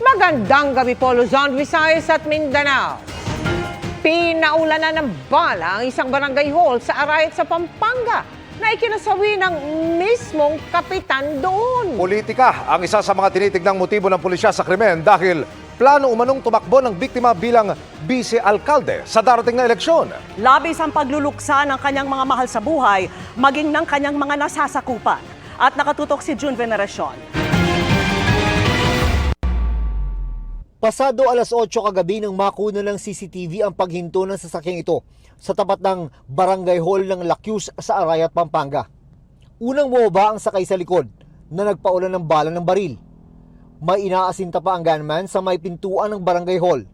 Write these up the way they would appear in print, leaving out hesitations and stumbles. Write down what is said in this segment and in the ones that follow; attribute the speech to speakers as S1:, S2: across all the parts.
S1: Magandang gabi po Luzon, Visayas at Mindanao. Pinaulanan ng bala ang isang barangay hall sa Arayat sa Pampanga na ikinasawi ng mismong kapitan doon.
S2: Politika ang isa sa mga tinitignang motibo ng pulisya sa krimen dahil plano umanong tumakbo ng biktima bilang vice-alkalde sa darating na eleksyon.
S3: Labis ang pagluluksa ng kanyang mga mahal sa buhay, maging ng kanyang mga nasasakupan. At nakatutok si June Veneracion.
S4: Pasado alas 8 kagabi nang makuna ng CCTV ang paghinto ng sasakyang ito sa tapat ng barangay hall ng Lakyus sa Arayat, Pampanga. Unang bumaba ang sakay sa likod na nagpaulan ng bala ng baril. May inaasinta pa ang gunman sa may pintuan ng barangay hall.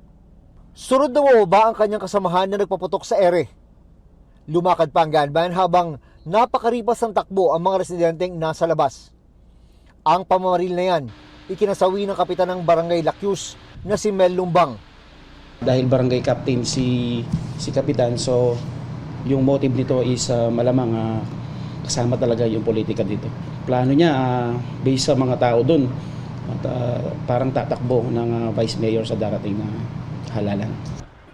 S4: Sunod na bumaba ang kanyang kasamahan na nagpaputok sa ere. Lumakad pa ang gunman habang napakaripas ng takbo ang mga residenteng nasa labas. Ang pamamaril na yan, ikinasawi ng kapitan ng barangay Lakyus na si Mel Lumbang.
S5: Dahil barangay captain si kapitan, so yung motive nito is malamang kasama talaga yung politika dito. Plano niya based sa mga tao doon at parang tatakbo ng vice mayor sa darating na halalan.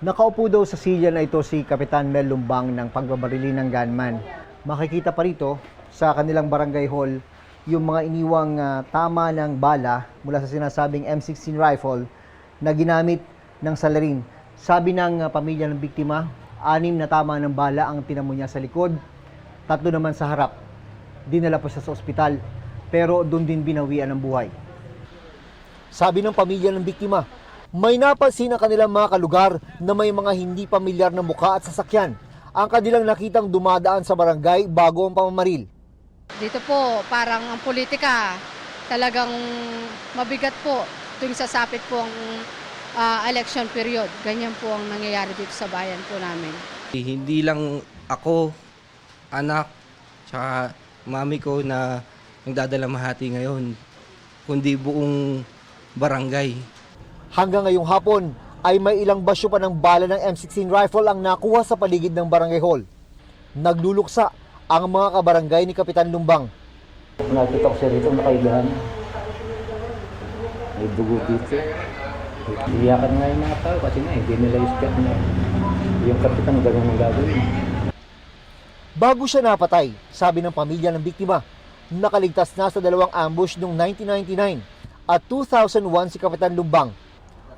S4: Nakaupo daw sa silya na ito si Kapitan Mel Lumbang ng pagbabarili ng gunman. Makikita pa rito sa kanilang barangay hall yung mga iniwang tama ng bala mula sa sinasabing M16 rifle na ginamit ng salarin. Sabi ng pamilya ng biktima, 6 na tama ng bala ang tinamo niya sa likod, 3 naman sa harap. Dinala pa siya sa ospital, pero doon din binawian ng buhay. Sabi ng pamilya ng biktima, may napansin ang kanilang mga kalugar na may mga hindi pamilyar na mukha at sasakyan ang kanilang nakitang dumadaan sa barangay bago ang pamamaril.
S6: Dito po, parang ang politika talagang mabigat po tuwing sasapit po ang election period. Ganyan po ang nangyayari dito sa bayan po namin.
S7: Hindi lang ako, anak, tsaka mami ko na nagdadalamhati ngayon, kundi buong barangay.
S4: Hanggang ngayong hapon ay may ilang basyo pa ng bala ng M16 rifle ang nakuha sa paligid ng barangay hall. Nagluluksa ang mga kabarangay ni Kapitan Lumbang.
S5: Nakita ko siya rito, nakaigahan. May dugo dito. Iyakan nga yung mga tao kasi hindi nila expect na yung kapitan ganun ang gagawin.
S4: Bago siya napatay, sabi ng pamilya ng biktima, nakaligtas na sa 2 ambush noong 1999 at 2001 si Kapitan Lumbang.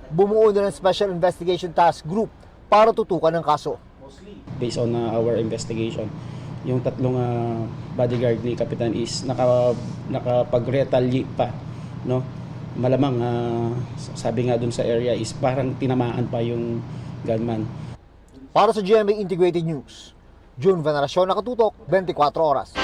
S4: Bumuo na ng Special Investigation Task Group para tutukan ang kaso.
S5: Based on our investigation, yung 3 bodyguard ni kapitan is nakapag-retaliate pa, no? Malamang sabi nga dun sa area is parang tinamaan pa yung gunman.
S4: Para sa GMA Integrated News, June Veneracion, nakatutok 24 oras.